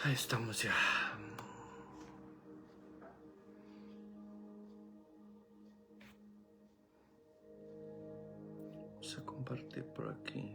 Ahí estamos ya. Vamos a compartir por aquí.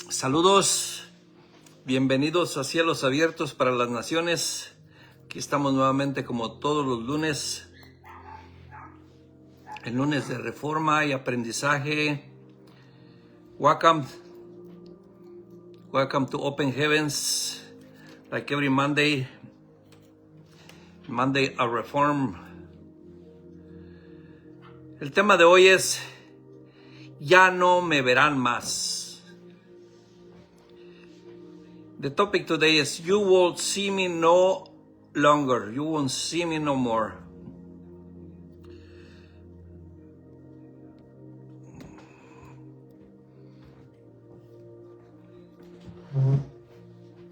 Saludos, bienvenidos a Cielos Abiertos para las Naciones. Aquí estamos nuevamente como todos los lunes, el lunes de reforma y aprendizaje. Welcome to Open Heavens, like every Monday a Reform. El tema de hoy es, ya no me verán más. The topic today is, you will see me no longer. You won't see me no more.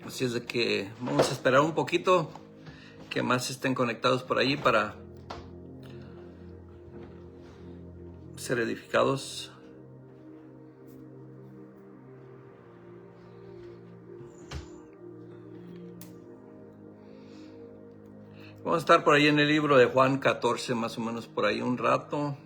Así es de que vamos a esperar un poquito que más estén conectados por allí para ser edificados. Vamos a estar por ahí en el libro de Juan 14, más o menos por ahí un rato.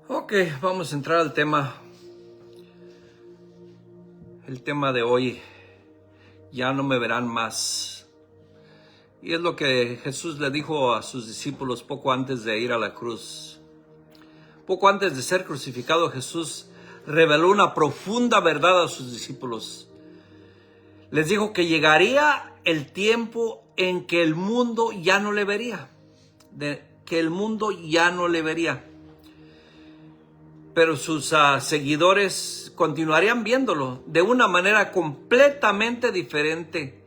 Ok, vamos a entrar al tema. El tema de hoy, ya no me verán más. Y es lo que Jesús le dijo a sus discípulos poco antes de ir a la cruz. Poco antes de ser crucificado, Jesús reveló una profunda verdad a sus discípulos. Les dijo que llegaría el tiempo en que el mundo ya no le vería. Que el mundo ya no le vería. Pero sus seguidores continuarían viéndolo de una manera completamente diferente.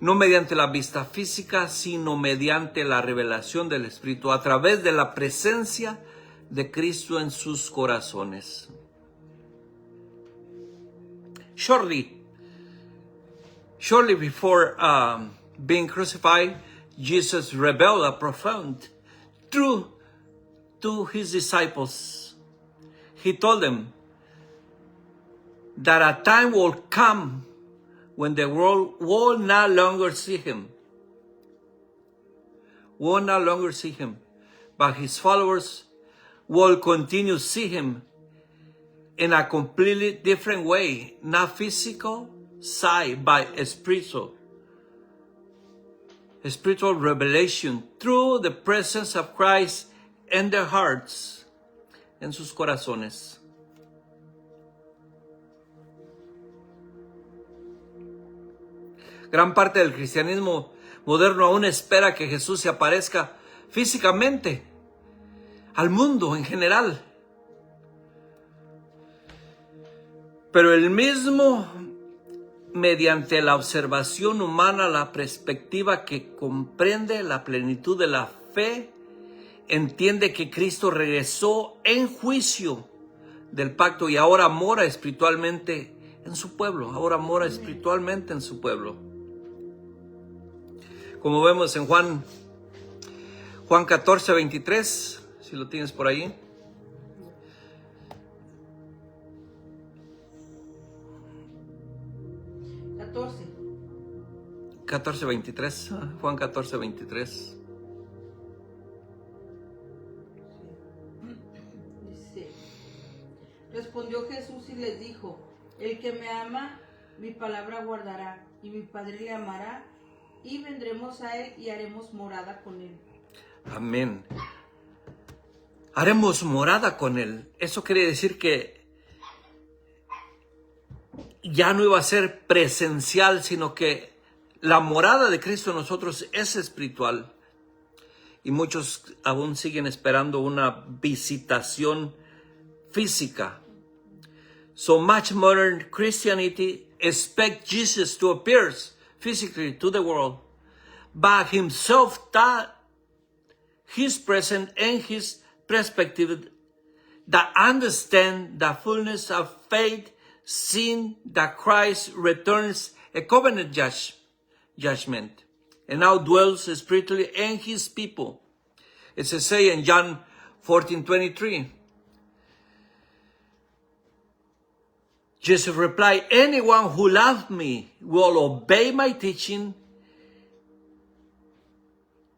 No mediante la vista física, sino mediante la revelación del Espíritu, a través de la presencia de Cristo en sus corazones. Shortly before being crucified, Jesus revealed a profound truth to his disciples. He told them that a time will come when the world will no longer see him. Will no longer see him, but his followers will continue to see him in a completely different way, not physical sight, but spiritual revelation through the presence of Christ in their hearts, en sus corazones. Gran parte del cristianismo moderno aún espera que Jesús se aparezca físicamente al mundo en general. Pero el mismo, mediante la observación humana, la perspectiva que comprende la plenitud de la fe, entiende que Cristo regresó en juicio del pacto y ahora mora espiritualmente en su pueblo. Ahora mora espiritualmente en su pueblo. Como vemos en Juan 14, 23, si lo tienes por ahí. Juan 14, 23. Dice, respondió Jesús y les dijo, el que me ama, mi palabra guardará, y mi Padre le amará, y vendremos a él y haremos morada con él. Amén. Haremos morada con él. Eso quiere decir que ya no iba a ser presencial, sino que la morada de Cristo en nosotros es espiritual. Y muchos aún siguen esperando una visitación física. So much modern Christianity expects Jesus to appear physically to the world, but himself taught his presence and his perspective that understand the fullness of faith, seeing that Christ returns a covenant judgment, and now dwells spiritually in his people. It says in John 14:23. Jesus replied, anyone who loves me will obey my teaching.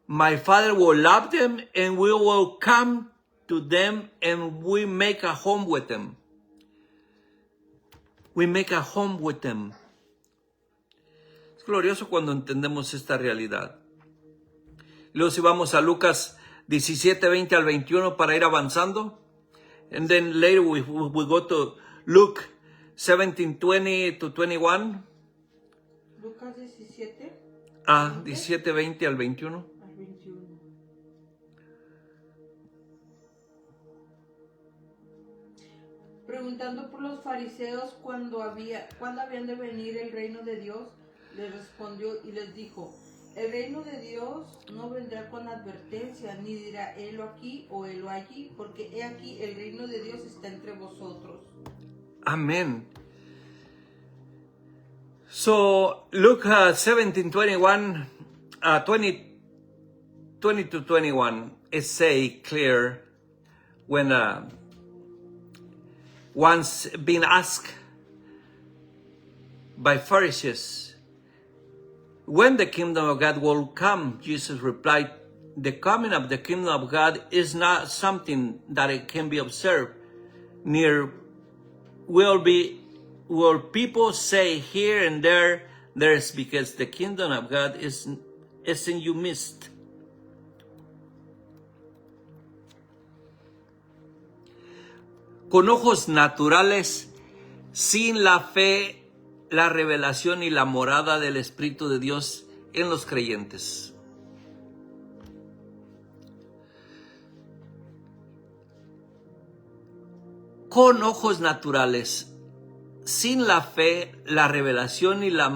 My Father will love them, and we will come to them, and we make a home with them. We make a home with them. Es glorioso cuando entendemos esta realidad. Luego si vamos a Lucas 17, 20 al 21 para ir avanzando. And then later we go to Luke 17, 20 to 21. Lucas 17. 17, 20 al 21. Al 21. Preguntando por los fariseos cuándo habían de venir el reino de Dios, les respondió y les dijo, el reino de Dios no vendrá con advertencia, ni dirá helo aquí o helo allí, porque he aquí el reino de Dios está entre vosotros. Amen. So Luke 17:21, 20 to 21 is say clear when once been asked by Pharisees when the kingdom of God will come, Jesus replied, the coming of the kingdom of God is not something that it can be observed, near will people say here and there theirs, because the kingdom of God is in your midst. Con ojos naturales, sin la fe, la revelación y la morada del Espíritu de Dios en los creyentes. Con ojos naturales, sin la fe, la revelación y la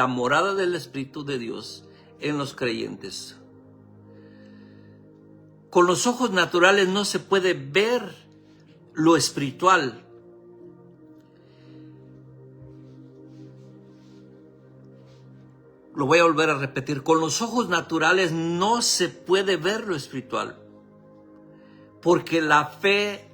morada del Espíritu de Dios en los creyentes. Con los ojos naturales no se puede ver lo espiritual. Lo voy a volver a repetir. Con los ojos naturales no se puede ver lo espiritual. Porque la fe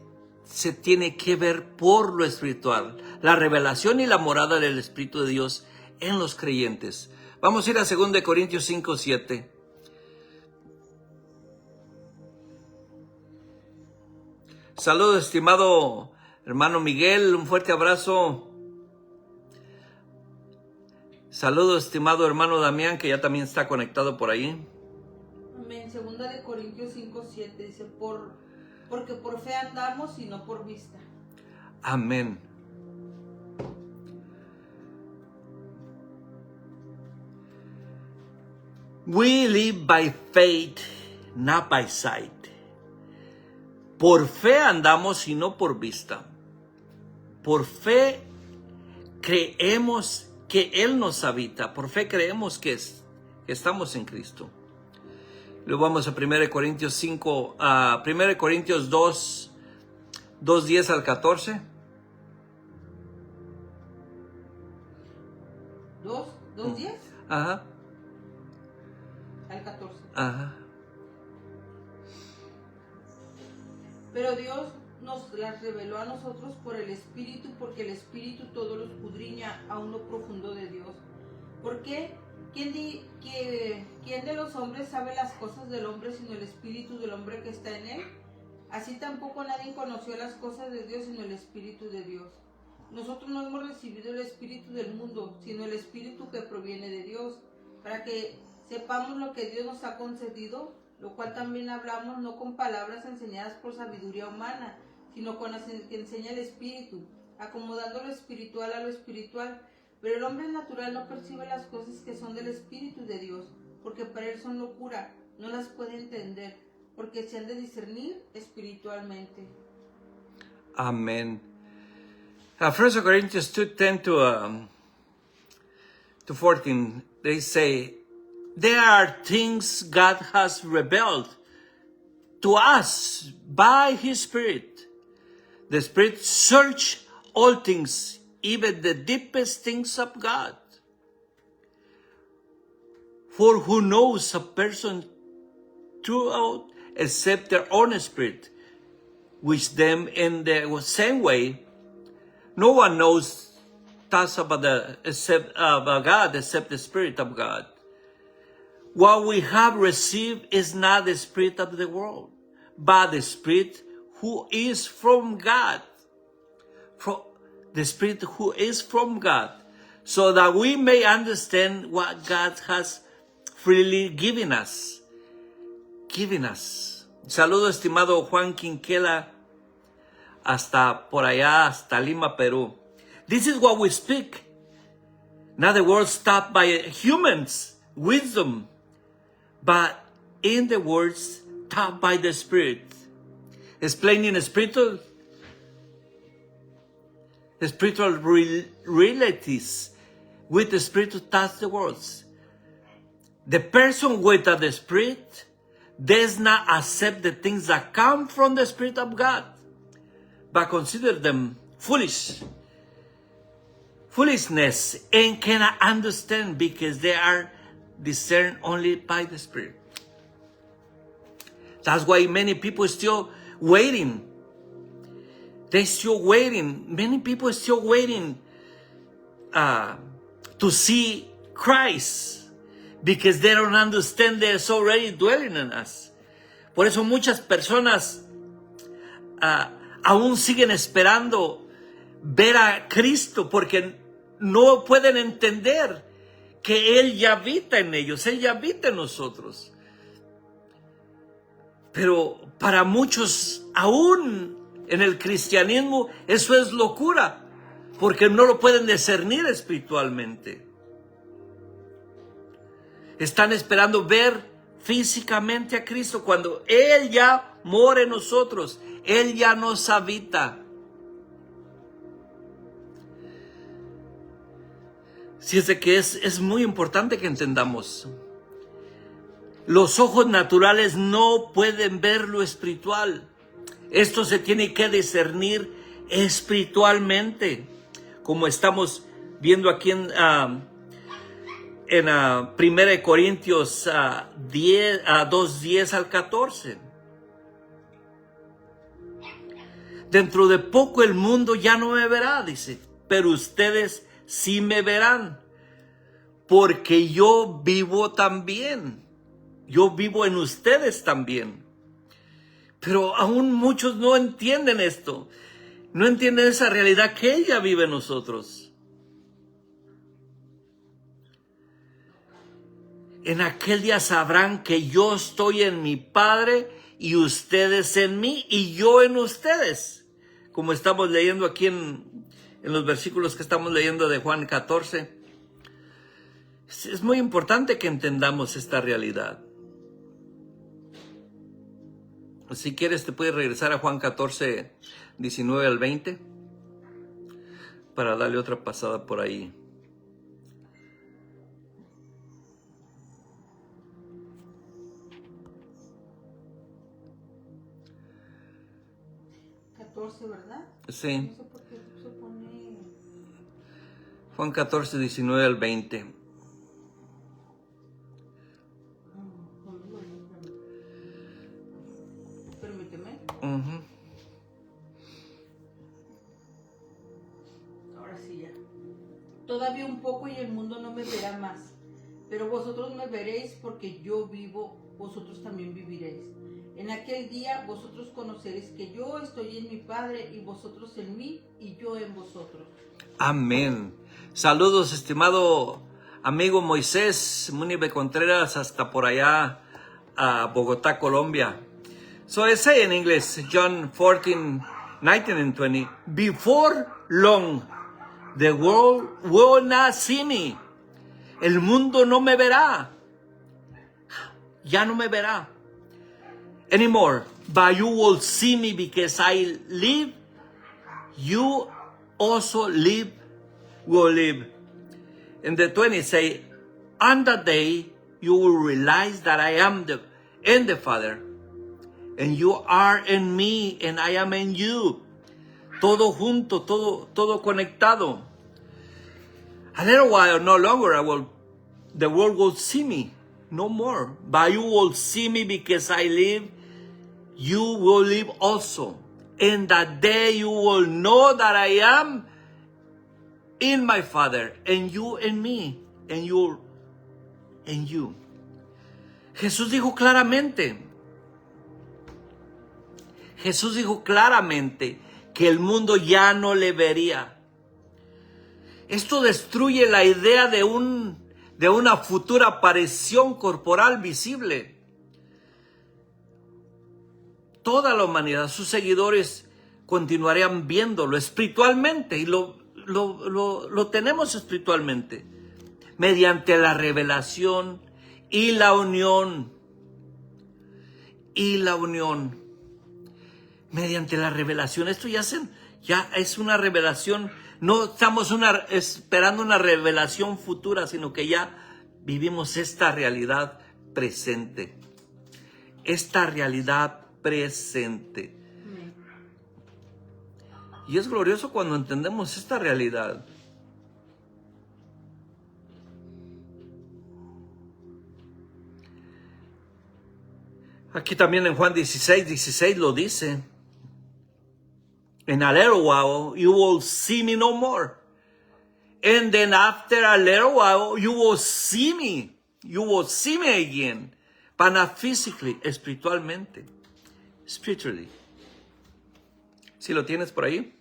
se tiene que ver por lo espiritual. La revelación y la morada del Espíritu de Dios en los creyentes. Vamos a ir a 2 Corintios 5:7. Saludos, estimado hermano Miguel, un fuerte abrazo. Saludos, estimado hermano Damián, que ya también está conectado por ahí. Amén. 2 Corintios 5:7 dice, porque por fe andamos y no por vista. Amén. We live by faith, not by sight. Por fe andamos y no por vista. Por fe creemos que Él nos habita. Por fe creemos que estamos en Cristo. Luego vamos a 1 Corintios 5, 1 Corintios 2, 10 al 14. 2:10 Ajá. al 14. Ajá. Pero Dios nos las reveló a nosotros por el Espíritu, porque el Espíritu todo lo escudriña aún lo profundo de Dios. ¿Por qué? ¿Quién de los hombres sabe las cosas del hombre sino el Espíritu del hombre que está en él? Así tampoco nadie conoció las cosas de Dios sino el Espíritu de Dios. Nosotros no hemos recibido el Espíritu del mundo, sino el Espíritu que proviene de Dios, para que sepamos lo que Dios nos ha concedido, lo cual también hablamos no con palabras enseñadas por sabiduría humana, sino con las que enseña el Espíritu, acomodando lo espiritual a lo espiritual. Pero el hombre natural no percibe las cosas que son del Espíritu de Dios, porque para él son locura, no las puede entender, porque se han de discernir espiritualmente. Amén. 1 Corinthians 2:10 to 14, they say, there are things God has revealed to us by His Spirit. The Spirit searches all things, even the deepest things of God. For who knows a person throughout except their own spirit, which them in the same way, no one knows thoughts about God except the Spirit of God. What we have received is not the spirit of the world, but the Spirit who is from God. The Spirit who is from God, so that we may understand what God has freely given us. Saludo, estimado Juan Quinquela, hasta por allá, hasta Lima, Perú. This is what we speak, not the words taught by humans' wisdom, but in the words taught by the Spirit, explaining spiritual realities with the Spirit to touch the words. The person without the Spirit does not accept the things that come from the Spirit of God, but consider them foolishness, and cannot understand because they are discerned only by the Spirit. That's why many people still waiting. They're still waiting. Many people are still waiting to see Christ, because they don't understand that it's already dwelling in us. Por eso muchas personas aún siguen esperando ver a Cristo, porque no pueden entender que Él ya habita en ellos, Él ya habita en nosotros. Pero para muchos, aún en el cristianismo, eso es locura, porque no lo pueden discernir espiritualmente. Están esperando ver físicamente a Cristo cuando Él ya mora en nosotros, Él ya nos habita. Si es de que es muy importante que entendamos. Los ojos naturales no pueden ver lo espiritual. Esto se tiene que discernir espiritualmente, como estamos viendo aquí en 1 Corintios 2:10 al 14. Dentro de poco el mundo ya no me verá, dice, pero ustedes sí me verán, porque yo vivo también. Yo vivo en ustedes también. Pero aún muchos no entienden esto. No entienden esa realidad que ella vive en nosotros. En aquel día sabrán que yo estoy en mi Padre y ustedes en mí y yo en ustedes. Como estamos leyendo aquí en los versículos que estamos leyendo de Juan 14. Es muy importante que entendamos esta realidad. Si quieres, te puedes regresar a Juan 14, 19 al 20, para darle otra pasada por ahí. ¿verdad? Sí. No sé por qué se pone... Juan 14, 19 al 20. Permíteme. Uh-huh. Ahora sí ya. Todavía un poco y el mundo no me verá más, pero vosotros me veréis porque yo vivo, vosotros también viviréis. En aquel día vosotros conoceréis que yo estoy en mi Padre y vosotros en mí y yo en vosotros. Amén. Saludos, estimado amigo Moisés Munibe Contreras, hasta por allá a Bogotá, Colombia. So I say in English, John 14, 19 and 20, before long, the world will not see me. El mundo no me verá. Ya no me verá. Anymore, but you will see me because I live. You also will live. And the 20 say, on that day you will realize that I am in the Father, and you are in me, and I am in you. Todo junto, todo conectado. A little while, no longer, the world will see me, no more. But you will see me because I live. You will live also. In that day you will know that I am in my Father, and you in me, and you in you. Jesús dijo claramente que el mundo ya no le vería. Esto destruye la idea de una futura aparición corporal visible. Toda la humanidad, sus seguidores, continuarían viéndolo espiritualmente, y lo tenemos espiritualmente, mediante la revelación y la unión. Mediante la revelación. Esto ya es una revelación. No estamos esperando una revelación futura, sino que ya vivimos esta realidad presente. Esta realidad presente. Y es glorioso cuando entendemos esta realidad. Aquí también en Juan 16 lo dice. In a little while you will see me no more. And then after a little while you will see me. You will see me again. But not physically, espiritualmente. Spiritually. ¿Sí lo tienes por ahí?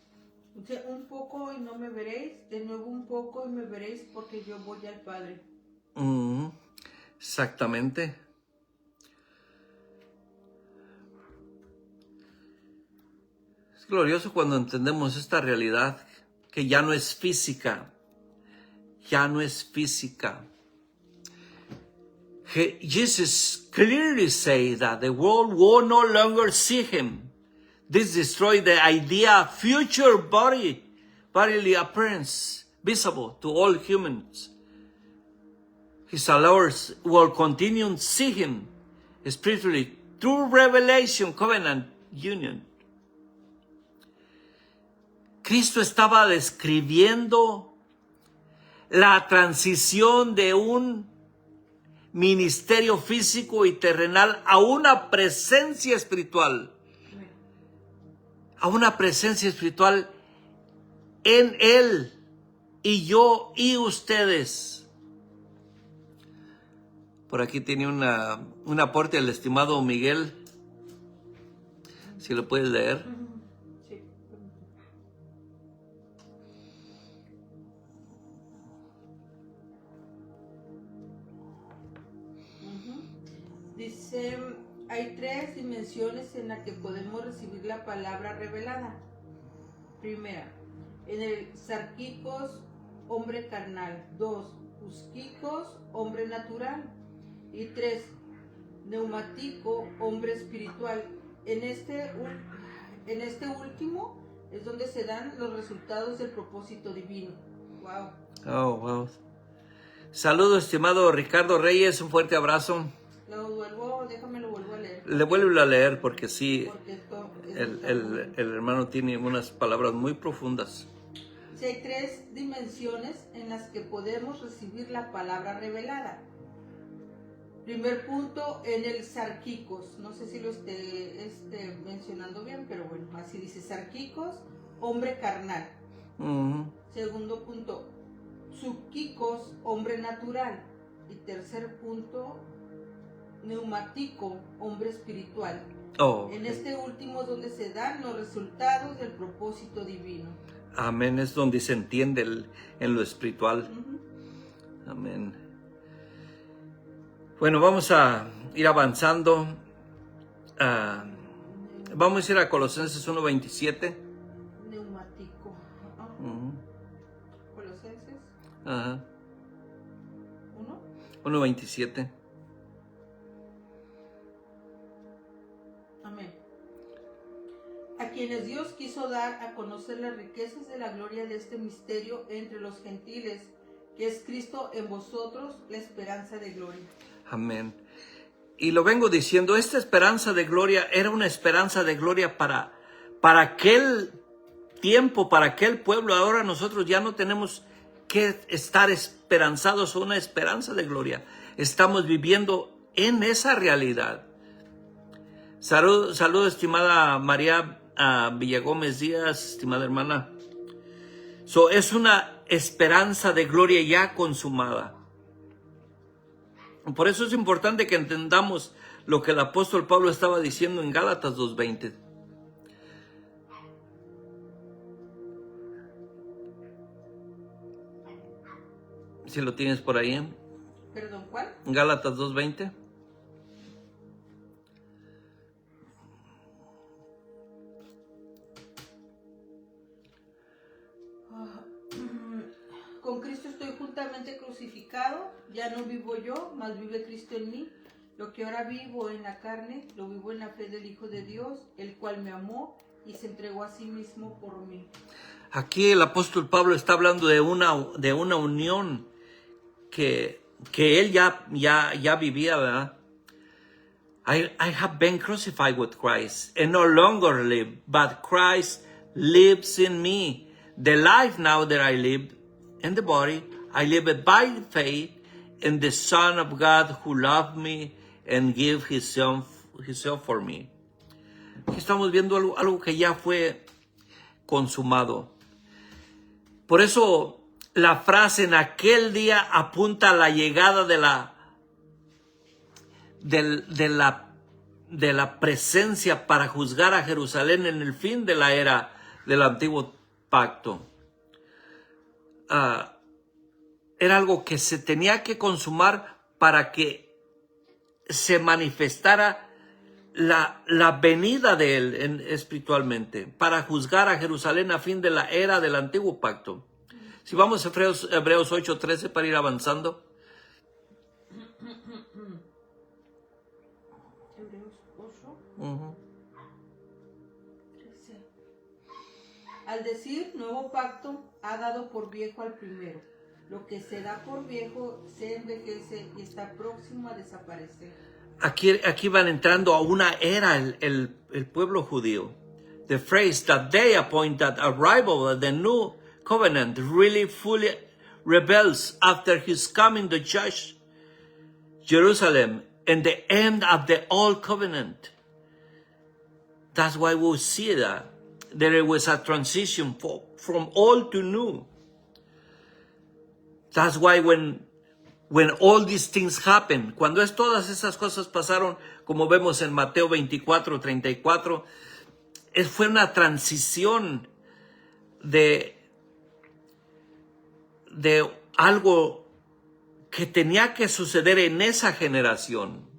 Un poco y no me veréis, de nuevo un poco y me veréis porque yo voy al Padre. Exactamente. Es glorioso cuando entendemos esta realidad que ya no es física. Ya no es física. Jesus clearly said that the world will no longer see him. This destroyed the idea of future bodily appearance visible to all humans. His followers will continue to see him spiritually through revelation, covenant, union. Cristo estaba describiendo la transición de un ministerio físico y terrenal a una presencia espiritual. A una presencia espiritual en Él y yo y ustedes. Por aquí tiene un aporte del estimado Miguel. Si lo puedes leer. Sí. Dice, hay 3 dimensiones en las que podemos recibir la palabra revelada. Primera, en el sarquicos, hombre carnal. 2, usquicos, hombre natural. Y 3, neumático, hombre espiritual. En este último es donde se dan los resultados del propósito divino. Wow. Oh, wow. Saludos, estimado Ricardo Reyes, un fuerte abrazo. Lo vuelvo a leer. Le vuelvo a leer porque sí, Porque esto el hermano tiene unas palabras muy profundas. Si hay 3 dimensiones en las que podemos recibir la palabra revelada. Primer punto, en el sarquicos. No sé si lo esté mencionando bien, pero bueno, así dice: sarquicos, hombre carnal. Segundo punto, subquicos, hombre natural. Y tercer punto, neumático, hombre espiritual. En este último es donde se dan los resultados del propósito divino. Amén, es donde se entiende en lo espiritual. Amén. Bueno, vamos a ir avanzando. Vamos a ir a Colosenses 1:27. Neumático. Colosenses. 1:27. Amén. A quienes Dios quiso dar a conocer las riquezas de la gloria de este misterio entre los gentiles, que es Cristo en vosotros, la esperanza de gloria. Amén. Y lo vengo diciendo, esta esperanza de gloria era una esperanza de gloria para aquel tiempo, para aquel pueblo. Ahora nosotros ya no tenemos que estar esperanzados en una esperanza de gloria. Estamos viviendo en esa realidad. Saludo, estimada María Villagómez Díaz, estimada hermana. Es una esperanza de gloria ya consumada. Por eso es importante que entendamos lo que el apóstol Pablo estaba diciendo en Gálatas 2:20. Si lo tienes por ahí. ¿Perdón, cuál? Gálatas 2:20. Con Cristo estoy juntamente crucificado, ya no vivo yo, mas vive Cristo en mí. Lo que ahora vivo en la carne, lo vivo en la fe del Hijo de Dios, el cual me amó y se entregó a sí mismo por mí. Aquí el apóstol Pablo está hablando de una unión que él ya vivía, ¿verdad? I have been crucified with Christ and no longer live, but Christ lives in me. The life now that I live in the body, I live it by faith in the Son of God who loved me and gave himself for me. Aquí estamos viendo algo que ya fue consumado. Por eso la frase en aquel día apunta a la llegada de la presencia para juzgar a Jerusalén en el fin de la era del antiguo pacto. era algo que se tenía que consumar para que se manifestara la venida de él espiritualmente, para juzgar a Jerusalén a fin de la era del antiguo pacto. Si vamos a Hebreos 8:13 para ir avanzando. Hebreos 8. Uh-huh. Al decir nuevo pacto, ha dado por viejo al primero. Lo que se da por viejo se envejece y está próximo a desaparecer. Aquí van entrando a una era el pueblo judío. The phrase that they appoint that arrival of the new covenant really fully rebels after his coming to judge Jerusalem and the end of the old covenant. That's why we see that there was a transition from old to new. That's why when all these things happen, cuando todas esas cosas pasaron, como vemos en Mateo 24:34, fue una transición de algo que tenía que suceder en esa generación.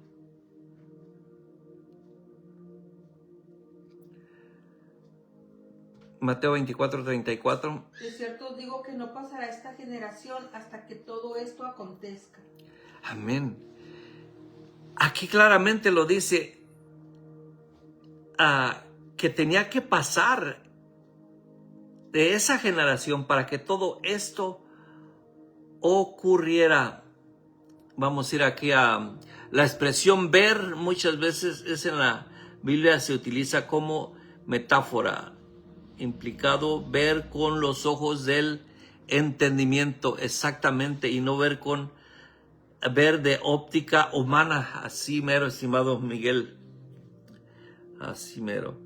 Mateo 24:34. De cierto os digo que no pasará esta generación hasta que todo esto acontezca. Amén. Aquí claramente lo dice que tenía que pasar de esa generación para que todo esto ocurriera. Vamos a ir aquí a la expresión ver. Muchas veces en la Biblia se utiliza como metáfora, implicado ver con los ojos del entendimiento, exactamente, y no ver de óptica humana. Así mero, estimado Miguel, así mero.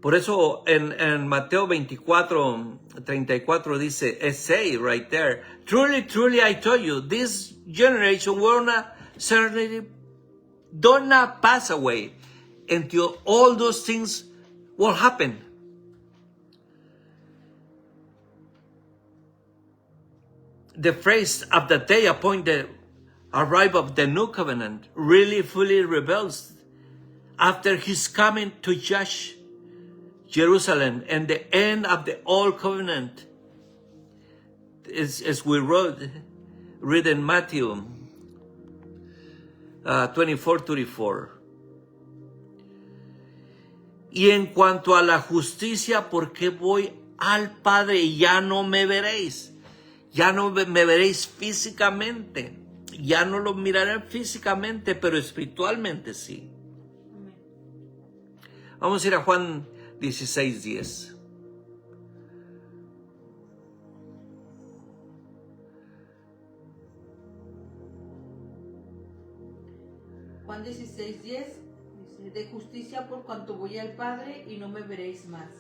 Por eso en Mateo 24:34 dice, say right there, truly, truly I tell you, this generation will not certainly do not pass away until all those things will happen. The phrase of the day upon the arrival of the new covenant really fully rebels after his coming to judge Jerusalem and the end of the old covenant. As we read in Matthew 24:34. Y en cuanto a la justicia, porque voy al Padre y ya no me veréis. Ya no me veréis físicamente, ya no lo miraré físicamente, pero espiritualmente sí. Amén. Vamos a ir a Juan 16:10. Juan 16:10 dice, de justicia por cuanto voy al Padre y no me veréis más.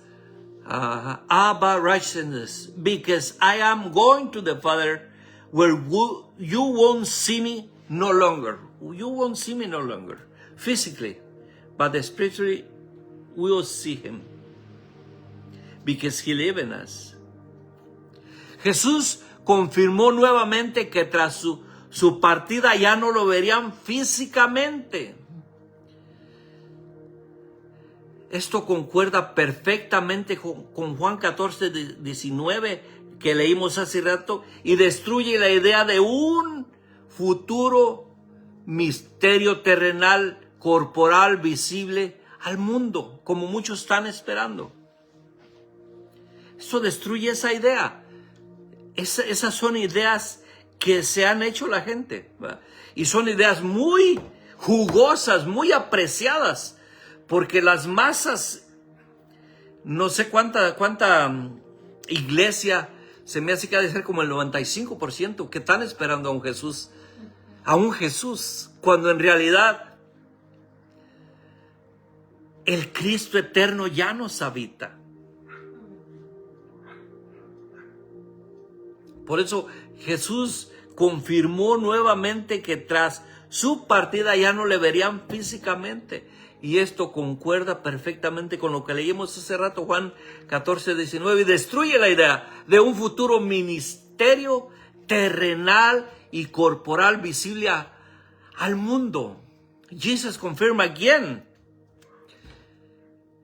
Abba righteousness, because I am going to the Father where you won't see me no longer. You won't see me no longer physically, but spiritually we will see him because he lives in us. Jesús confirmó nuevamente que tras su partida ya no lo verían físicamente. Esto concuerda perfectamente con Juan 14:19 que leímos hace rato y destruye la idea de un futuro misterio terrenal, corporal, visible al mundo, como muchos están esperando. Eso destruye esa idea. Esas son ideas que se han hecho la gente, ¿verdad? Y son ideas muy jugosas, muy apreciadas. Porque las masas, no sé cuánta iglesia, se me hace que ha de ser como el 95% que están esperando a un Jesús, cuando en realidad el Cristo eterno ya nos habita. Por eso Jesús confirmó nuevamente que tras su partida ya no le verían físicamente. Y esto concuerda perfectamente con lo que leímos hace rato, Juan 14:19, y destruye la idea de un futuro ministerio terrenal y corporal visible al mundo. Jesus confirmed again.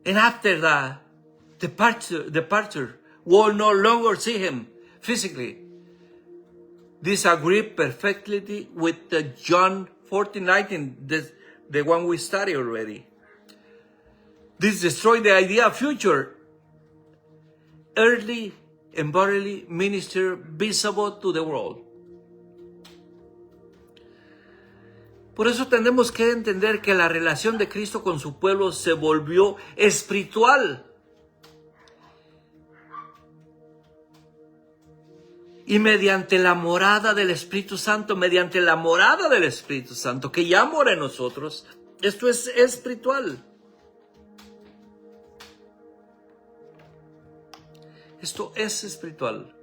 And after the departure, we'll no longer see him physically. This agrees perfectly with the John 14:19, the one we studied already. This destroyed the idea of future earthly and bodily ministry visible to the world. Por eso tenemos que entender que la relación de Cristo con su pueblo se volvió espiritual. Y mediante la morada del Espíritu Santo, que ya mora en nosotros, esto es espiritual. Esto es espiritual.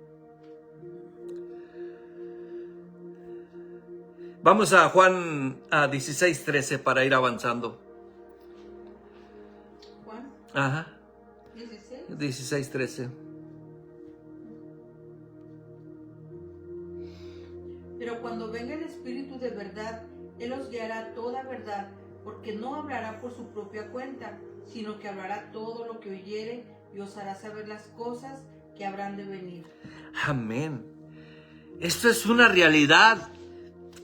Vamos a Juan 16:13 para ir avanzando. Juan Ajá. 16. 16:13. Pero cuando venga el Espíritu de verdad, Él os guiará a toda verdad, porque no hablará por su propia cuenta, sino que hablará todo lo que oyere y os hará saber las cosas que habrán de venir. Amén. Esto es una realidad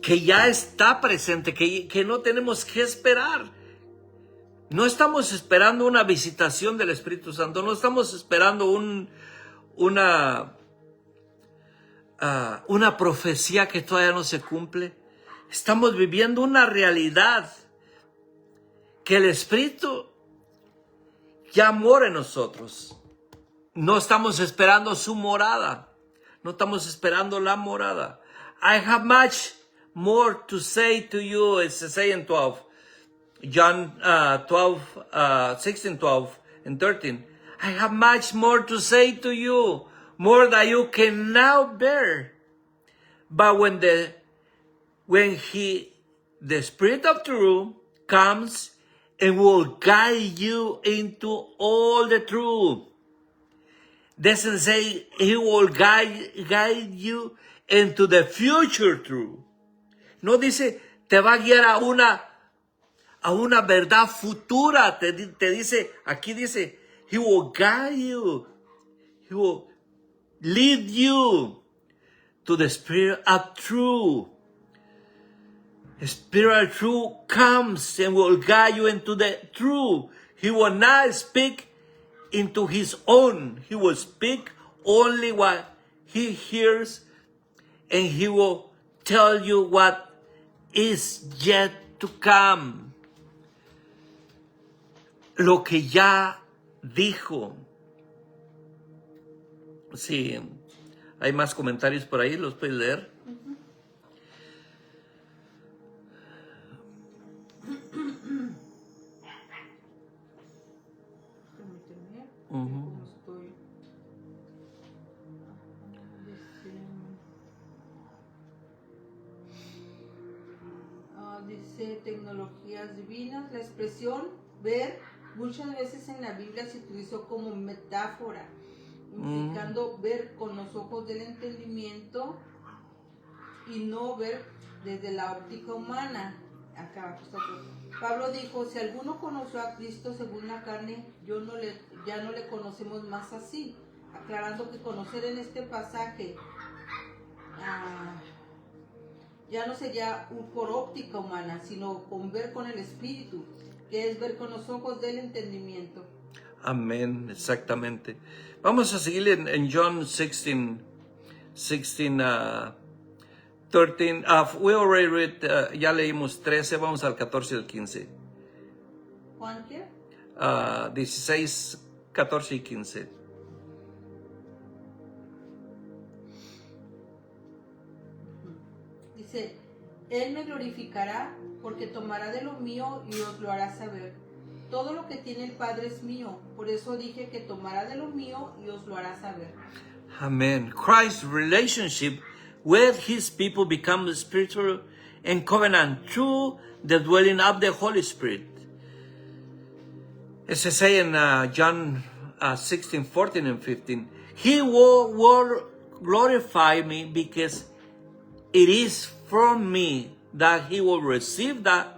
que ya está presente, que no tenemos que esperar. No estamos esperando una visitación del Espíritu Santo, no estamos esperando una profecía que todavía no se cumple. Estamos viviendo una realidad que el Espíritu ya mora en nosotros. No estamos esperando su morada. No estamos esperando la morada. I have much more to say to you, it says in 12. John 12, 16, 12, and 13. I have much more to say to you, more than you can now bear. But when the Spirit of truth comes and will guide you into all the truth. Doesn't say he will guide you into the future truth. No dice te va a guiar a una verdad futura. Te dice, aquí dice, he will guide you. He will lead you to the Spirit of truth. The Spirit of truth comes and will guide you into the truth. He will not speak into his own. He will speak only what he hears, and he will tell you what is yet to come. Lo que ya dijo. Sí, hay más comentarios por ahí, los puedes leer. Dice tecnologías divinas. La expresión ver muchas veces en la Biblia se utilizó como metáfora, implicando ver con los ojos del entendimiento y no ver desde la óptica humana. Acá abajo está todo. Pablo dijo, si alguno conoció a Cristo según la carne, ya no le conocemos más así, aclarando que conocer en este pasaje ya no sería por óptica humana, sino con ver con el Espíritu, que es ver con los ojos del entendimiento. Amén, exactamente. Vamos a seguir en John 16, 13. We already read, ya leímos 13, vamos al 14 y al 15. ¿Juan qué? 16, 14 y 15. Dice, Él me glorificará porque tomará de lo mío y os lo hará saber. Todo lo que tiene el Padre es mío, por eso dije que tomará de lo mío y os lo hará saber. Amen. Christ's relationship with his people becomes spiritual and covenant through the dwelling of the Holy Spirit. As I say in John 16, 14 and 15, he will glorify me because it is from me that he will receive that.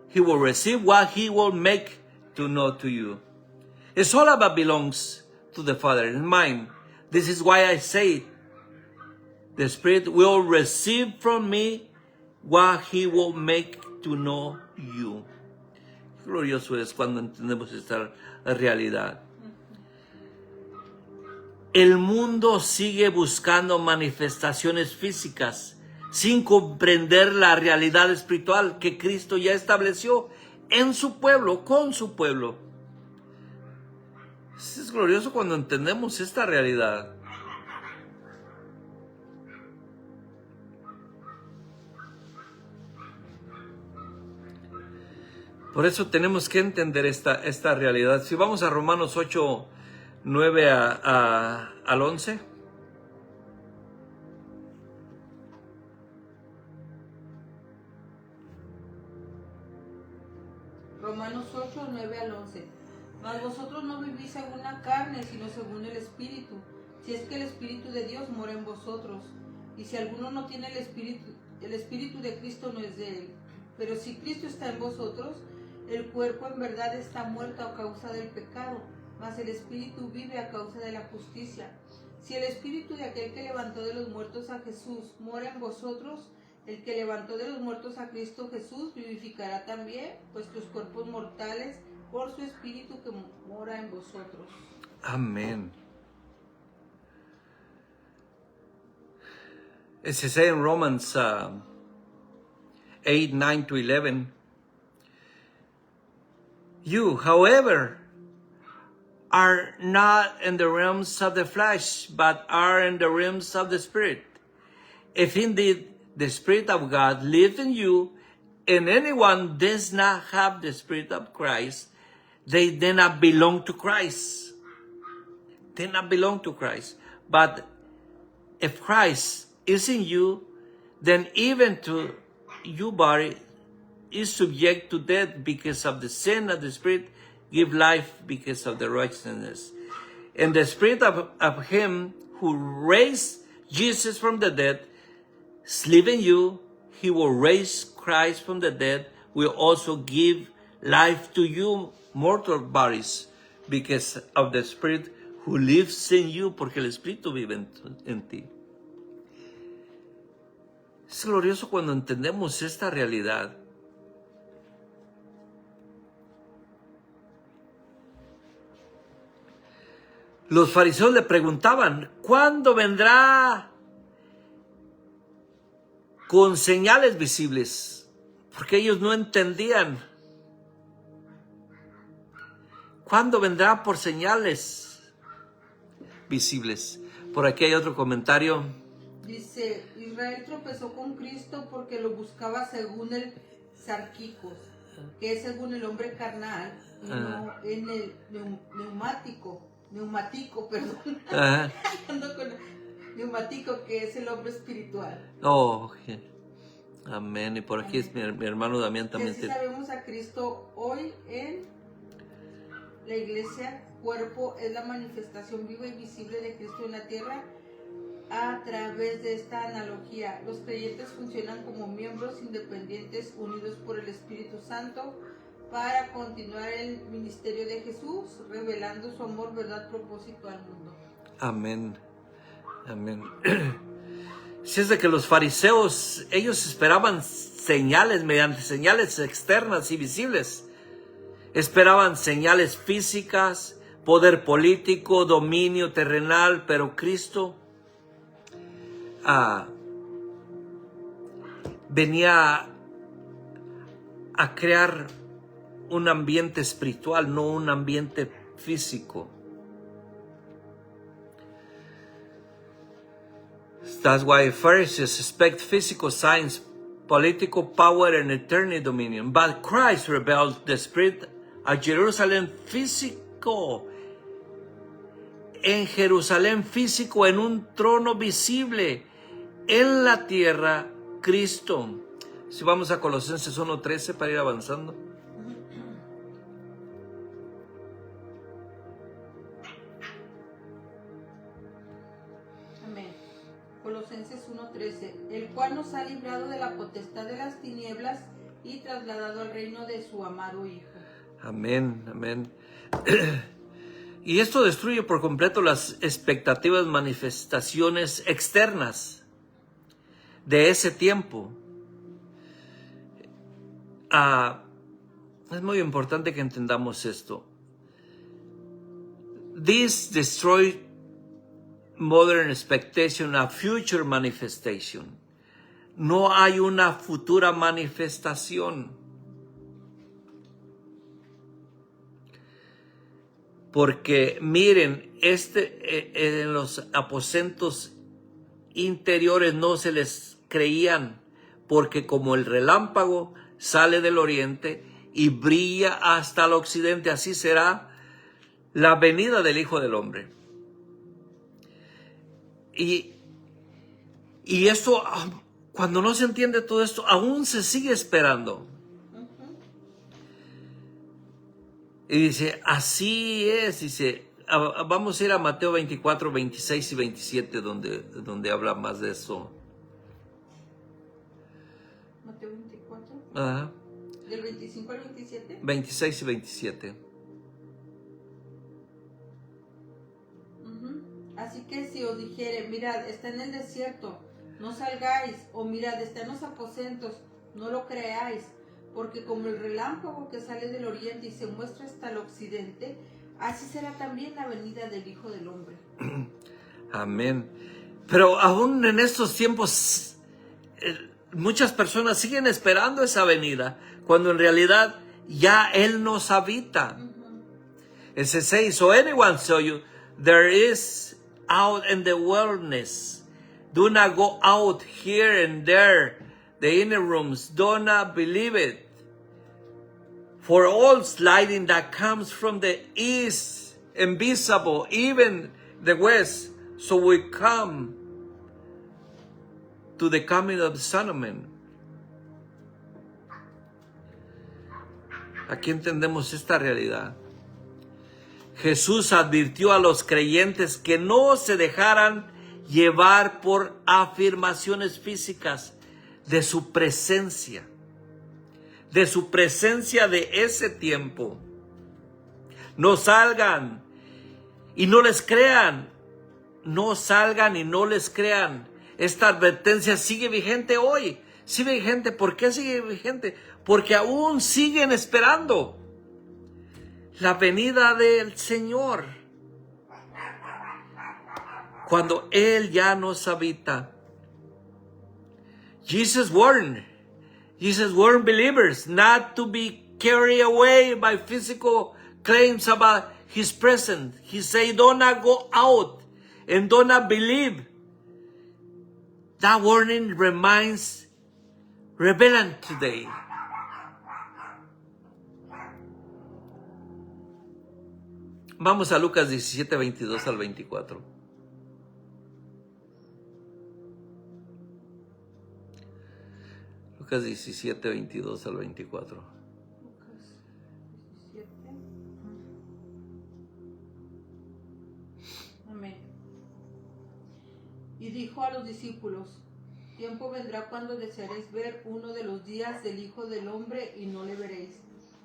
He will receive what he will make to know to you. It's all about belongs to the Father and mine. This is why I say the Spirit will receive from me what he will make to know you. Glorioso es cuando entendemos esta realidad. El mundo sigue buscando manifestaciones físicas sin comprender la realidad espiritual que Cristo ya estableció en su pueblo, con su pueblo. Es glorioso cuando entendemos esta realidad. Por eso tenemos que entender esta realidad. Si vamos a Romanos 8, 9 al 11. Romanos 8, 9 al 11. Mas vosotros no vivís según la carne, sino según el Espíritu. Si es que el Espíritu de Dios mora en vosotros. Y si alguno no tiene el Espíritu de Cristo no es de él. Pero si Cristo está en vosotros, el cuerpo en verdad está muerto a causa del pecado, mas el Espíritu vive a causa de la justicia. Si el Espíritu de aquel que levantó de los muertos a Jesús mora en vosotros, el que levantó de los muertos a Cristo Jesús vivificará también vuestros cuerpos mortales por su Espíritu que mora en vosotros. Amén. It says in Romans 8, 9 to 11, you, however, are not in the realms of the flesh, but are in the realms of the Spirit. If indeed the Spirit of God lives in you, and anyone does not have the Spirit of Christ, they do not belong to Christ. They not belong to Christ. But if Christ is in you, then even to your body is subject to death because of the sin of the Spirit, give life because of the righteousness. And the Spirit of him who raised Jesus from the dead live in you. He will raise Christ from the dead, will also give life to you mortal bodies because of the Spirit who lives in you, porque el Espíritu vive en ti. Es glorioso cuando entendemos esta realidad. Los fariseos le preguntaban, ¿cuándo vendrá con señales visibles? Porque ellos no entendían. ¿Cuándo vendrá por señales visibles? Por aquí hay otro comentario. Dice, Israel tropezó con Cristo porque lo buscaba según el sarquicos, que es según el hombre carnal, y no en el neumático, perdón. Ando con neumático, que es el hombre espiritual. Oh, okay. Amén. Y por aquí es mi hermano Damián también. Si sabemos a Cristo hoy en la iglesia, cuerpo es la manifestación viva y visible de Cristo en la tierra. A través de esta analogía, los creyentes funcionan como miembros independientes unidos por el Espíritu Santo para continuar el ministerio de Jesús, revelando su amor, verdad, propósito al mundo. Amén. Amén. Si es de que los fariseos, ellos esperaban señales mediante señales externas y visibles. Esperaban señales físicas, poder político, dominio terrenal, pero Cristo venía a crear un ambiente espiritual, no un ambiente físico. That's why Pharisees expect physical signs, political power, and eternal dominion. But Christ revealed the Spirit of Jerusalem físico. En Jerusalén físico, en un trono visible. En la tierra, Cristo. Si vamos a Colosenses 1:13 para ir avanzando. Amén. Colosenses 1:13, el cual nos ha librado de la potestad de las tinieblas y trasladado al reino de su amado Hijo. Amén, amén. Y esto destruye por completo las expectativas, manifestaciones externas de ese tiempo. Es muy importante que entendamos esto. This destroys modern expectation, a future manifestation. No hay una futura manifestación. Porque miren, en los aposentos interiores no se les creían, porque como el relámpago sale del oriente y brilla hasta el occidente, así será la venida del Hijo del Hombre. Y esto, cuando no se entiende todo esto, aún se sigue esperando. Y dice, así es, dice, vamos a ir a Mateo 24, 26 y 27, donde habla más de eso. Mateo 24. Ajá. ¿Del 25 al 27? 26 y 27. Así que si os dijere, mirad, está en el desierto, no salgáis, o mirad, está en los aposentos, no lo creáis, porque como el relámpago que sale del oriente y se muestra hasta el occidente, así será también la venida del Hijo del Hombre. Amén. Pero aún en estos tiempos, muchas personas siguen esperando esa venida, cuando en realidad ya Él nos habita. It says, so anyone saw you, there is out in the wilderness. Do not go out here and there, the inner rooms. Do not believe it. For all lighting that comes from the east, invisible, even the west, so we come to the coming of the Son of Man. Aquí entendemos esta realidad. Jesús advirtió a los creyentes que no se dejaran llevar por afirmaciones físicas de su presencia de ese tiempo. No salgan y no les crean. No salgan y no les crean. Esta advertencia sigue vigente hoy. Sigue vigente. ¿Por qué sigue vigente? Porque aún siguen esperando la venida del Señor, cuando Él ya nos habita. Jesus warned believers not to be carried away by physical claims about His presence. He said, do not go out and do not believe. That warning remains relevant today. Vamos a Lucas 17, 22 al 24. Lucas 17, 22 al 24. Lucas 17. Amén. Y dijo a los discípulos, tiempo vendrá cuando desearéis ver uno de los días del Hijo del Hombre y no le veréis.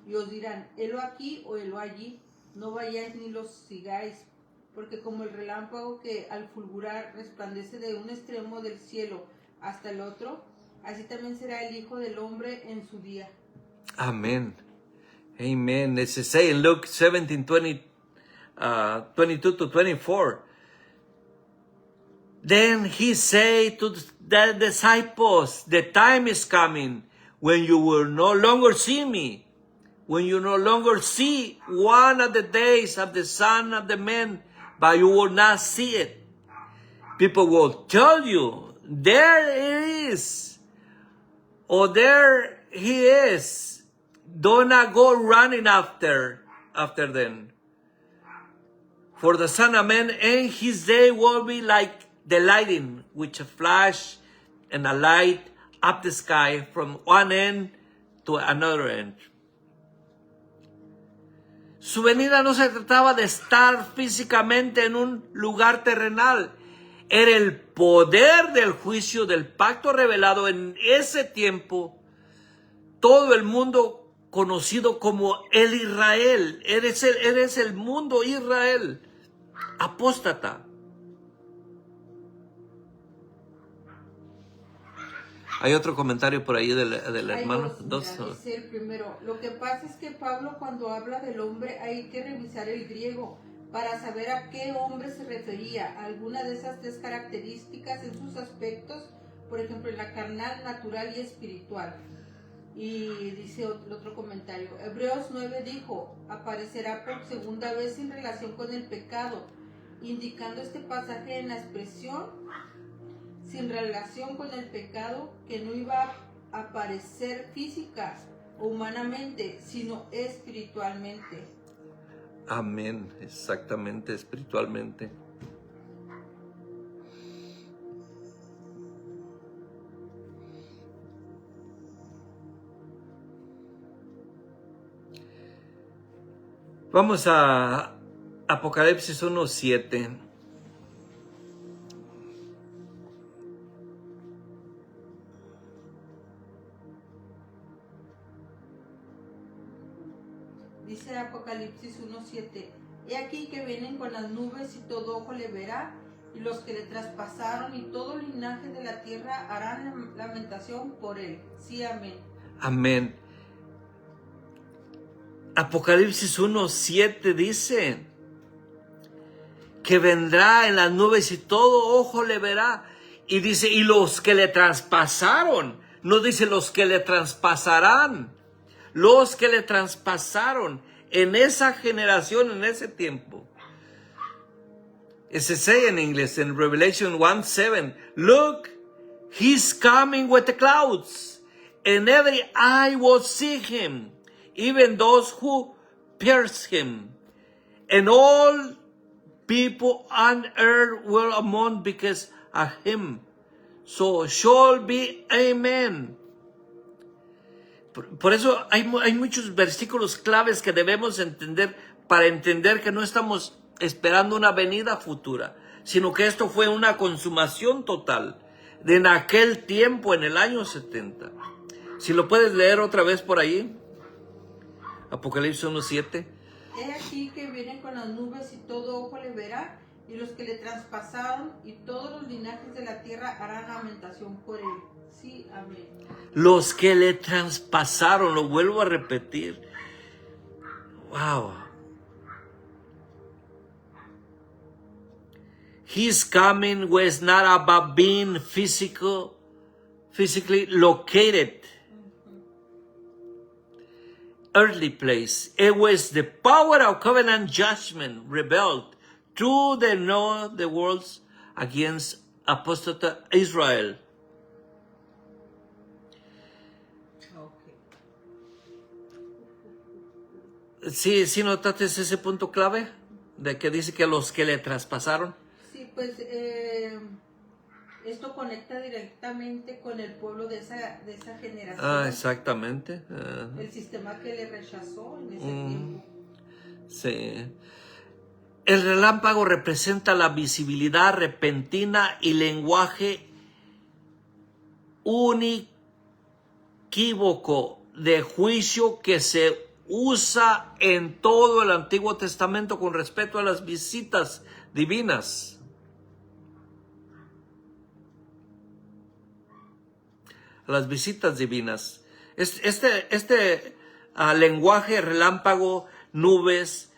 Y os dirán, helo aquí o helo allí. No vayáis ni los sigáis, porque como el relámpago que al fulgurar resplandece de un extremo del cielo hasta el otro, así también será el Hijo del Hombre en su día. Amén. Amen. It says in Luke 17, 22 to 24. Then he said to the disciples, the time is coming when you will no longer see me. When you no longer see one of the days of the Son of the Man, but you will not see it. People will tell you, there it is, or there he is. Do not go running after them. For the Son of Man and his day will be like the lightning, which a flash and a light up the sky from one end to another end. Su venida no se trataba de estar físicamente en un lugar terrenal. era el poder del juicio del pacto revelado en ese tiempo. Todo el mundo conocido como el Israel. Eres el mundo Israel. Apóstata. Hay otro comentario por ahí del hermano. Dice el primero, lo que pasa es que Pablo cuando habla del hombre hay que revisar el griego para saber a qué hombre se refería. Alguna de esas tres características en sus aspectos, por ejemplo, en la carnal, natural y espiritual. Y dice otro comentario, Hebreos 9 dijo, aparecerá por segunda vez en relación con el pecado, indicando este pasaje en la expresión sin relación con el pecado, que no iba a aparecer física o humanamente, sino espiritualmente. Amén, exactamente, espiritualmente. Vamos a Apocalipsis 1:7. Dice Apocalipsis 1:7, he aquí que vienen con las nubes y todo ojo le verá, y los que le traspasaron y todo linaje de la tierra harán lamentación por él. Sí, amén. Amén. Apocalipsis 1:7 dice que vendrá en las nubes y todo ojo le verá. Y dice, y los que le traspasaron, no dice los que le traspasarán, los que le traspasaron en esa generación, en ese tiempo. Se say in English, in Revelation 1:7, look, he's coming with the clouds, and every eye will see him, even those who pierced him, and all people on earth will mourn because of him. So shall be, amen. Por eso hay muchos versículos claves que debemos entender para entender que no estamos esperando una venida futura, sino que esto fue una consumación total de en aquel tiempo, en el año 70. Si lo puedes leer otra vez por ahí, Apocalipsis 1:7. He aquí que vienen con las nubes y todo ojo le verá, y los que le traspasaron y todos los linajes de la tierra harán lamentación por él. Sí, amén. Los que le traspasaron, lo vuelvo a repetir. Wow. His coming was not about being physically located. Earthly place. It was the power of covenant judgment rebelled through the worlds against apostate Israel. Sí, notaste ese punto clave de que dice que los que le traspasaron. Sí, pues esto conecta directamente con el pueblo de esa generación. Ah, exactamente. El sistema que le rechazó en ese tiempo. Sí. El relámpago representa la visibilidad repentina y lenguaje uníquivoco de juicio que se usa en todo el Antiguo Testamento con respecto a las visitas divinas. Las visitas divinas. Este lenguaje relámpago, nubes,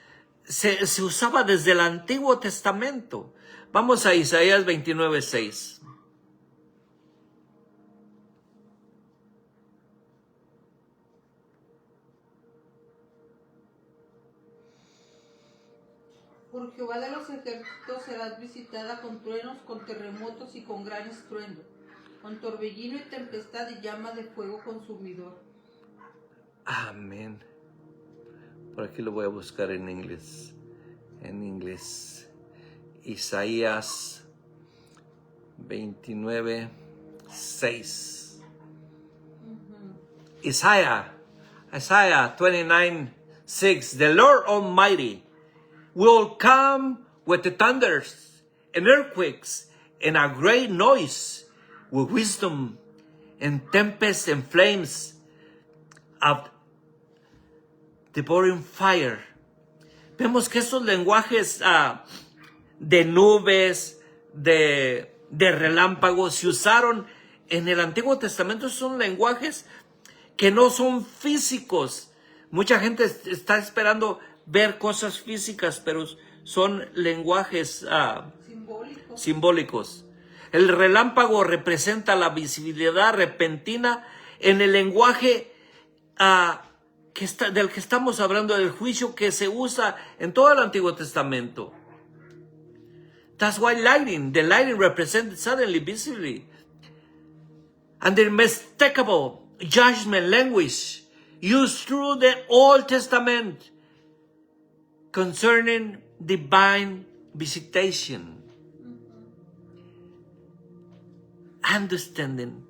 se usaba desde el Antiguo Testamento. Vamos a Isaías 29:6. Por Jehová de los ejércitos serás visitada con truenos, con terremotos y con gran estruendo, con torbellino y tempestad y llama de fuego consumidor. Amén. Por aquí lo voy a buscar en inglés. En inglés. Isaías 29:6. Isaiah 29:6. The Lord Almighty will come with the thunders and earthquakes and a great noise with wisdom and tempests and flames of devouring fire. Vemos que estos lenguajes de nubes, de relámpagos, se usaron en el Antiguo Testamento. Son lenguajes que no son físicos. Mucha gente está esperando ver cosas físicas, pero son lenguajes simbólicos. El relámpago representa la visibilidad repentina en el lenguaje del que estamos hablando, del juicio que se usa en todo el Antiguo Testamento. That's why the lightning represents suddenly, visibly, and the unmistakable judgment language used through the Old Testament concerning divine visitation. Understanding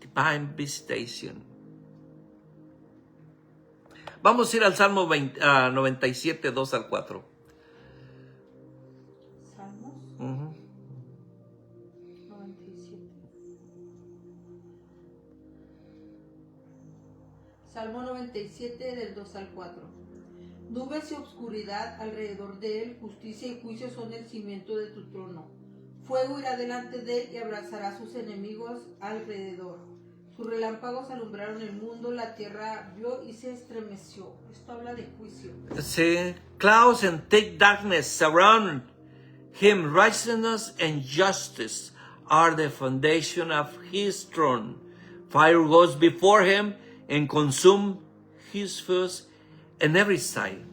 divine visitation. Vamos a ir al Salmo 97, 2 al 4. Salmos 97. Salmo 97 del 2 al 4. Nubes y obscuridad alrededor de él, justicia y juicio son el cimiento de tu trono. Fuego irá delante de él y abrazará a sus enemigos alrededor. Sus relámpagos alumbraron el mundo, la tierra vio y se estremeció. Esto habla de juicio. Sí, clouds and thick darkness surround him. Righteousness and justice are the foundation of his throne. Fire goes before him and consumes his foes on every side.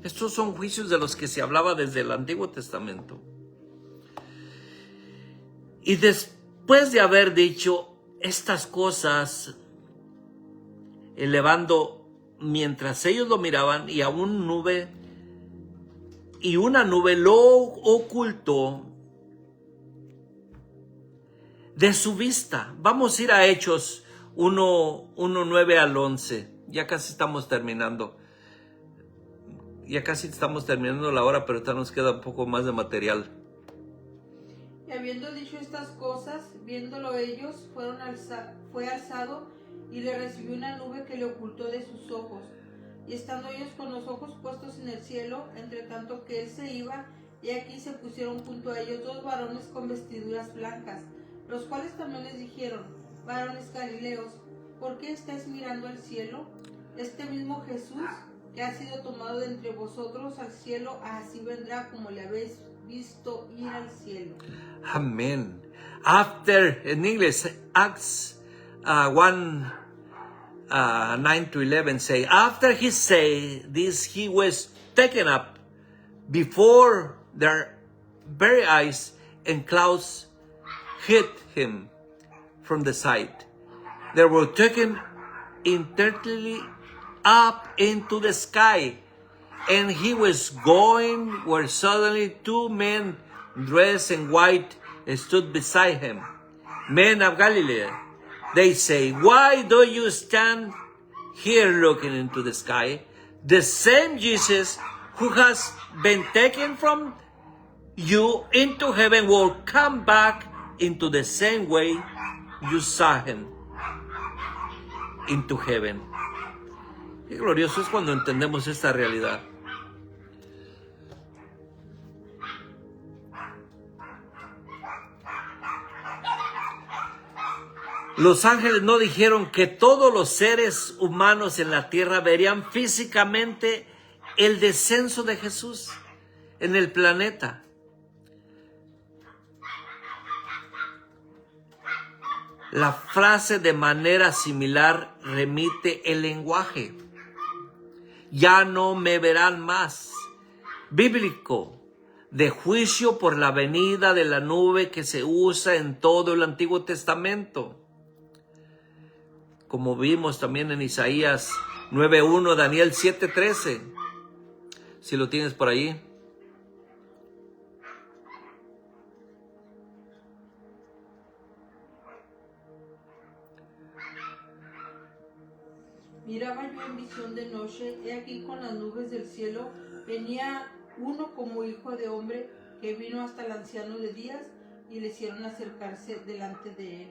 Estos son juicios de los que se hablaba desde el Antiguo Testamento. Y después de haber dicho estas cosas, elevando mientras ellos lo miraban, y a una nube lo ocultó de su vista. Vamos a ir a Hechos 1:9 al 11. Ya casi estamos terminando. Ya casi estamos terminando la hora, pero todavía nos queda un poco más de material. Y habiendo dicho estas cosas, viéndolo ellos, fue alzado y le recibió una nube que le ocultó de sus ojos. Y estando ellos con los ojos puestos en el cielo, entre tanto que él se iba, y aquí se pusieron junto a ellos dos varones con vestiduras blancas, los cuales también les dijeron: varones galileos, ¿por qué estáis mirando al cielo? Este mismo Jesús, que ha sido tomado de entre vosotros al cielo, así vendrá como le habéis visto ir al cielo. Amen. After, in English, Acts 1, 9 to 11 say, after he said this, he was taken up before their very eyes, and clouds hid him from the sight. They were taken intently up into the sky, and he was going where suddenly two men dressed in white stood beside him. Men of Galilee, they say, why do you stand here looking into the sky? The same Jesus who has been taken from you into heaven will come back into the same way you saw him into heaven. Qué glorioso es cuando entendemos esta realidad. Los ángeles no dijeron que todos los seres humanos en la tierra verían físicamente el descenso de Jesús en el planeta. La frase de manera similar remite el lenguaje. Ya no me verán más. Bíblico, de juicio por la venida de la nube que se usa en todo el Antiguo Testamento. Como vimos también en Isaías 9:1, Daniel 7:13. Si lo tienes por ahí. Miraba yo en visión de noche, he aquí con las nubes del cielo venía uno como hijo de hombre, que vino hasta el anciano de días, y le hicieron acercarse delante de él.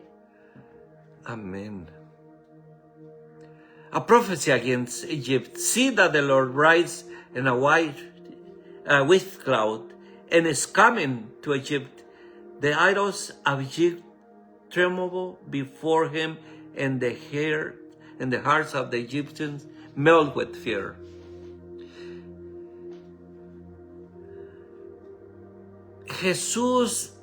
Amen. A prophecy against Egypt. See that the Lord rides in a white with cloud and is coming to Egypt. The idols of Egypt tremble before him, and the hearts of the Egyptians melt with fear. Jesús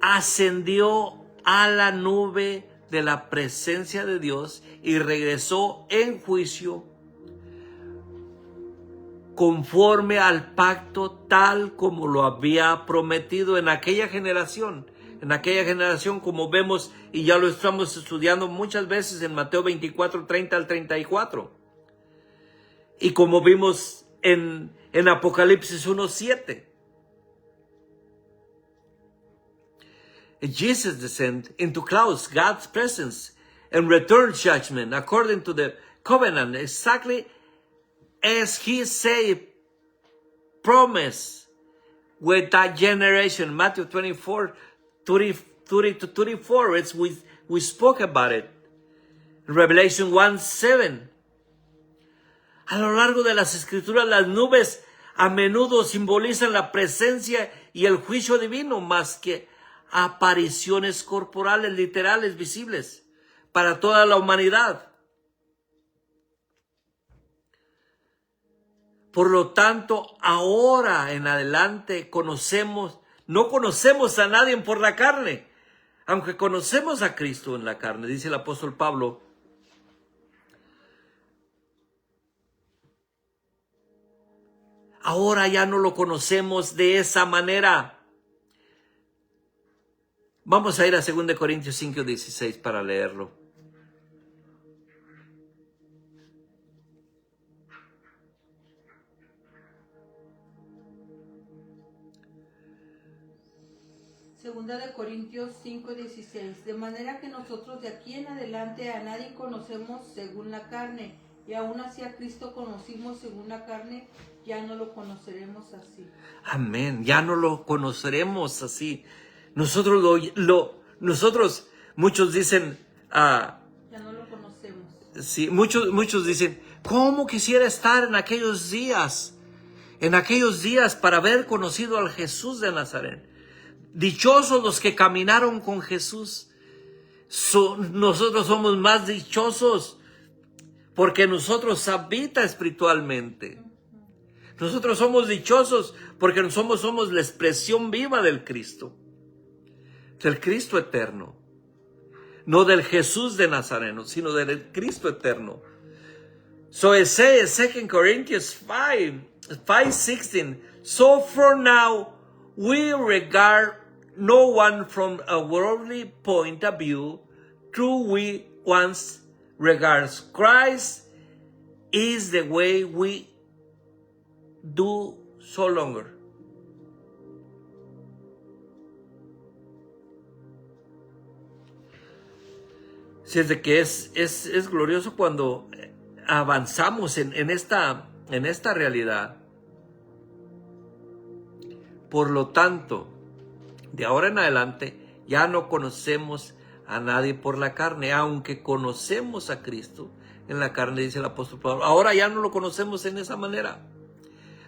ascendió a la nube de la presencia de Dios y regresó en juicio conforme al pacto tal como lo había prometido en aquella generación. En aquella generación, como vemos y ya lo estamos estudiando muchas veces en Mateo 24, 30 al 34. Y como vimos en Apocalipsis 1, 7. Jesus descended into clouds, God's presence, and returned judgment according to the covenant, exactly as he said, promise with that generation. Matthew 24, 30 to 34, we spoke about it. Revelation 1, 7. A lo largo de las escrituras, las nubes a menudo simbolizan la presencia y el juicio divino más que apariciones corporales, literales, visibles para toda la humanidad. Por lo tanto, ahora en adelante no conocemos a nadie por la carne, aunque conocemos a Cristo en la carne, dice el apóstol Pablo. Ahora ya no lo conocemos de esa manera. Vamos a ir a 2 Corintios 5, 16 para leerlo. Segunda de Corintios 5:16. De manera que nosotros de aquí en adelante a nadie conocemos según la carne, y aún así a Cristo conocimos según la carne, ya no lo conoceremos así. Amén, ya no lo conoceremos así. Nosotros muchos dicen, ya no lo conocemos. Sí, muchos dicen, ¿cómo quisiera estar en aquellos días para haber conocido al Jesús de Nazaret? Dichosos los que caminaron con Jesús. Nosotros somos más dichosos porque nosotros habita espiritualmente. Nosotros somos dichosos porque somos la expresión viva del Cristo eterno. No del Jesús de Nazareno, sino del Cristo eterno. So it says 2 Corinthians 5:16. So for now we regard no one from a worldly point of view. True, we once regard Christ is the way we do so longer. Si es de que es glorioso cuando avanzamos en esta realidad. Por lo tanto, de ahora en adelante ya no conocemos a nadie por la carne, aunque conocemos a Cristo en la carne, dice el apóstol Pablo. Ahora ya no lo conocemos en esa manera.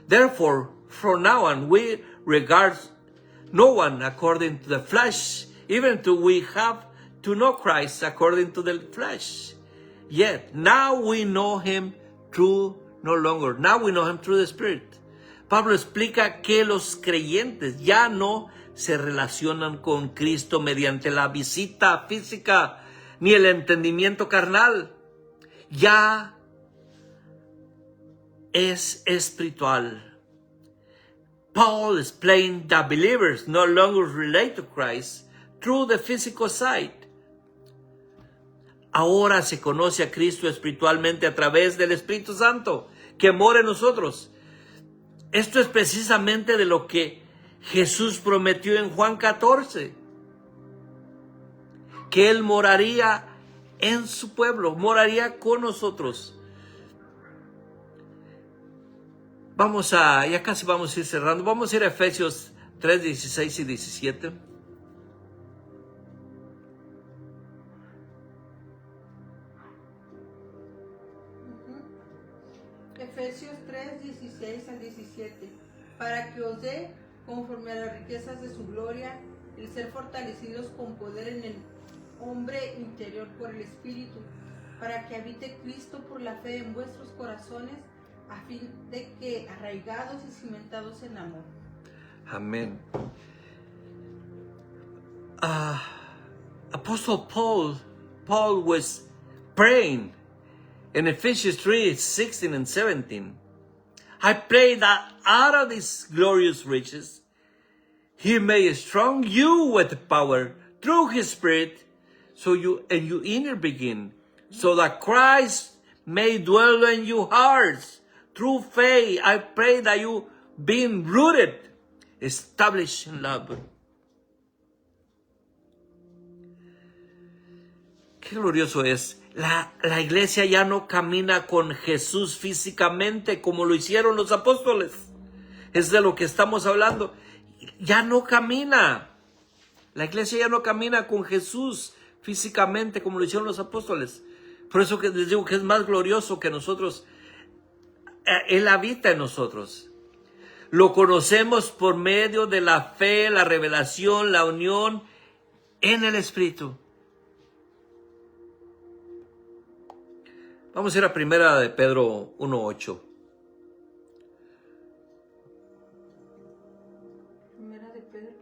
Therefore, from now on, we regard no one according to the flesh, even till we have to know Christ according to the flesh. Yet, now we know him through no longer. Now we know him through the Spirit. Pablo explica que los creyentes ya no se relacionan con Cristo mediante la visita física ni el entendimiento carnal. Ya es espiritual. Paul explained that believers no longer relate to Christ through the physical sight. Ahora se conoce a Cristo espiritualmente a través del Espíritu Santo que mora en nosotros. Esto es precisamente de lo que Jesús prometió en Juan 14. Que Él moraría en su pueblo, moraría con nosotros. Ya casi vamos a ir cerrando. Vamos a ir a Efesios 3, 16 y 17. Efesios 3, 16 al 17, para que os dé, conforme a las riquezas de su gloria, el ser fortalecidos con poder en el hombre interior por el Espíritu, para que habite Cristo por la fe en vuestros corazones, a fin de que, arraigados y cimentados en amor. Amén. Apostle Paul was praying in Ephesians 3, 16 and 17. I pray that out of these glorious riches, He may strong you with power through His Spirit, so you and your inner being, so that Christ may dwell in your hearts. Through faith, I pray that you, being rooted, established in love. Qué glorioso es. La iglesia ya no camina con Jesús físicamente como lo hicieron los apóstoles. Es de lo que estamos hablando. Ya no camina. La iglesia ya no camina con Jesús físicamente como lo hicieron los apóstoles. Por eso que les digo que es más glorioso que nosotros. Él habita en nosotros. Lo conocemos por medio de la fe, la revelación, la unión en el Espíritu. Vamos a ir a primera de Pedro 1:8. Primera de Pedro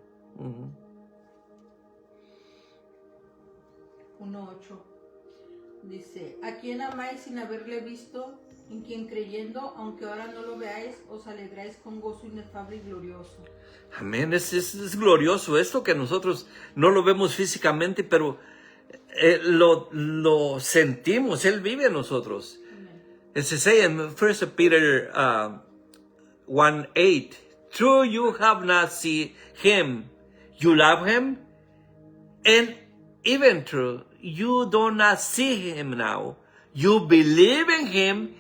1:8. Dice, a quien amáis sin haberle visto, en quien creyendo, aunque ahora no lo veáis, os alegráis con gozo inefable y glorioso. Amén, es glorioso esto que nosotros no lo vemos físicamente, pero lo sentimos, Él vive en nosotros. It says in 1 Peter 1:8, true you have not seen Him, you love Him, and even true you do not see Him now, you believe in Him,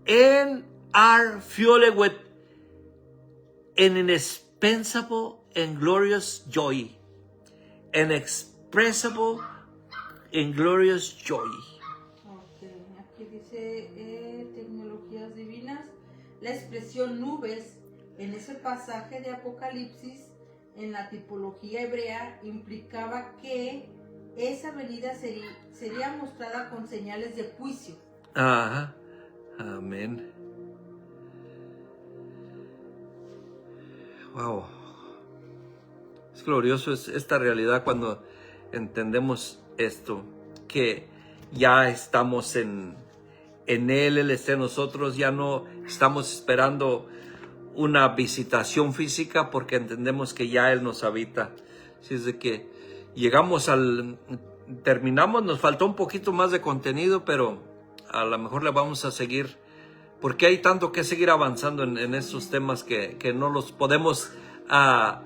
and are filled with an inexpressible and glorious joy, inexpressible and glorious joy. Okay. Aquí dice tecnologías divinas. La expresión nubes en ese pasaje de Apocalipsis en la tipología hebrea implicaba que esa venida sería mostrada con señales de juicio. Ajá. Amén. Wow. Es glorioso esta realidad cuando entendemos esto, que ya estamos en Él está en nosotros, ya no estamos esperando una visitación física porque entendemos que ya Él nos habita. Así es de que terminamos, nos faltó un poquito más de contenido, pero a lo mejor le vamos a seguir, porque hay tanto que seguir avanzando en estos temas que no los podemos a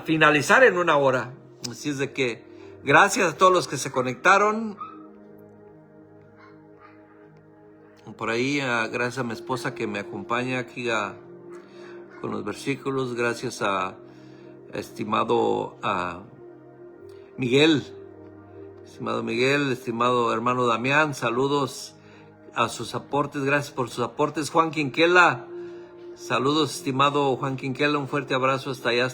finalizar en una hora. Así es de que gracias a todos los que se conectaron. Por ahí, gracias a mi esposa que me acompaña aquí con los versículos. Gracias a estimado Miguel. Estimado Miguel, estimado hermano Damián, saludos a sus aportes, gracias por sus aportes. Juan Quinquela, saludos estimado Juan Quinquela, un fuerte abrazo hasta allá,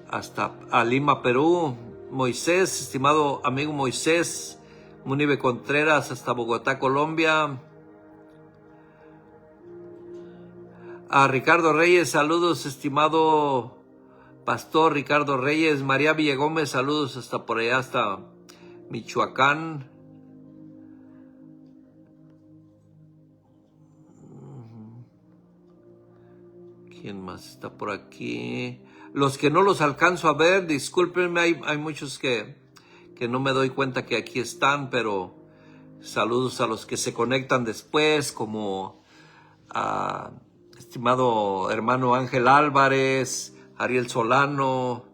hasta a Lima, Perú. Moisés, estimado amigo Moisés, Munibe Contreras, hasta Bogotá, Colombia. A Ricardo Reyes, saludos estimado Pastor Ricardo Reyes. María Villegómez, saludos hasta por allá, hasta Michoacán. ¿Quién más está por aquí? Los que no los alcanzo a ver, discúlpenme, hay muchos que no me doy cuenta que aquí están, pero saludos a los que se conectan después, como estimado hermano Ángel Álvarez, Ariel Solano,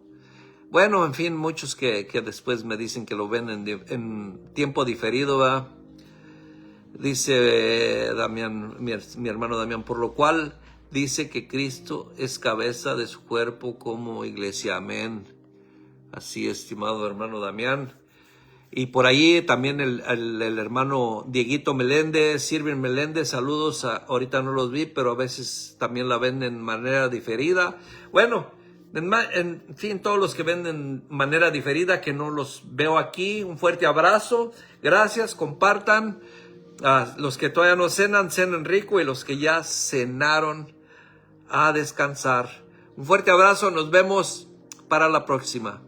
bueno, en fin, muchos que después me dicen que lo ven en tiempo diferido, ¿verdad? Dice Damián, mi hermano Damián, por lo cual dice que Cristo es cabeza de su cuerpo como iglesia. Amén. Así, estimado hermano Damián. Y por ahí también el hermano Dieguito Meléndez, Sirvin Meléndez, saludos. Ahorita no los vi, pero a veces también la ven en manera diferida. Bueno, en fin, todos los que ven en manera diferida, que no los veo aquí, un fuerte abrazo. Gracias, compartan. Los que todavía no cenan, cenen rico. Y los que ya cenaron, a descansar. Un fuerte abrazo, nos vemos para la próxima.